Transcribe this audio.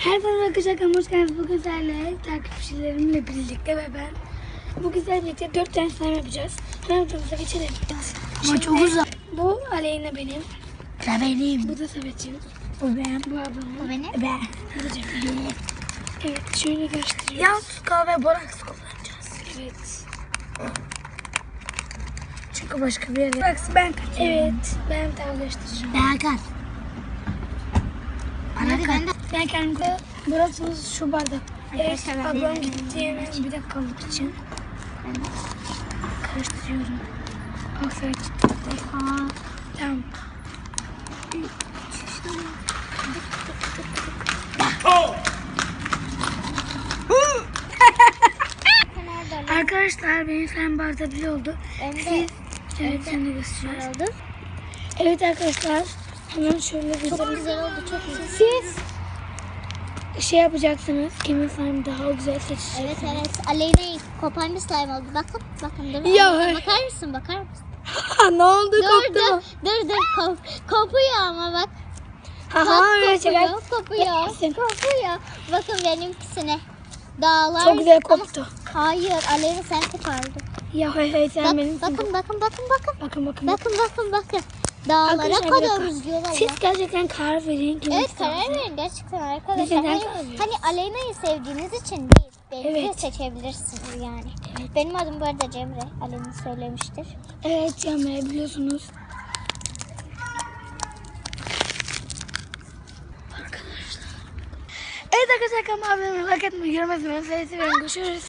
Herkese arkadaşlar hoş geldiniz. Bugün sizlerle takipçilerimle birlikte ve ben bugün sizlerle birlikte 4 tane slime yapacağız. Hemen videomuza geçelim. Ama çok uzak. Bu Aleyna benim. Ben benim. Bu da Samet'ciğim. O ben. Bu ablamın. Bu benim. Ben. Bu da Cemil'in. Evet şöyle gösteriyoruz. Yalnız kahve boraks kullanacağız. Evet. Çünkü başka bir yere. Boraks ben kaçıyorum. Evet ben daha göstereceğim. Ben kaç. Hadi ben de. Ben kendim burası şu bardak. Evet Arkadaşlar, ben ablam de- gitti hemen bir dakikalık için. Karıştırıyorum. Aferin. Tamam. Arkadaşlar benim slime bardağı bile oldu. Siz evet sen de gösteriyorsun. oldu. Evet arkadaşlar hemen şöyle Çok göstereyim. güzel oldu. Çok güzel. Siz şey yapacaksınız. Kimin slime daha güzel seçecek. Evet evet. Aleyna'yı kopan bir slime oldu. Bakın. Bakın değil mi? Ya. Bakar mısın? Bakar mısın? Ne oldu Dur. Kopuyor ama bak. Haha öyle şeyler. Kopuyor. Yapmasın. Kopuyor. Bakın benimkisine. Dağlar. Çok güzel Ama- koptu. Hayır. Aleyna sen kopardın. Ya hay sen Bak, benim. bakın. Bakın. Bakın. Dağlara Arkadaşlar, bir kadar dakika. rüzgar var. Siz gerçekten karar verin. kimin Evet slime karar güzel. verin gerçekten arkadaşlar. Biz neden Hani, karar veriyoruz? hani Aleyna'yı sevdiğiniz için değil. Beni Evet. de seçebilirsiniz yani. Benim adım bu arada Cemre. Aleyna söylemiştir. Evet Cemre biliyorsunuz. Arkadaşlar. Evet arkadaşlar kanalıma abone olmayı, like etmeyi, yorum etmeyi, görüşürüz.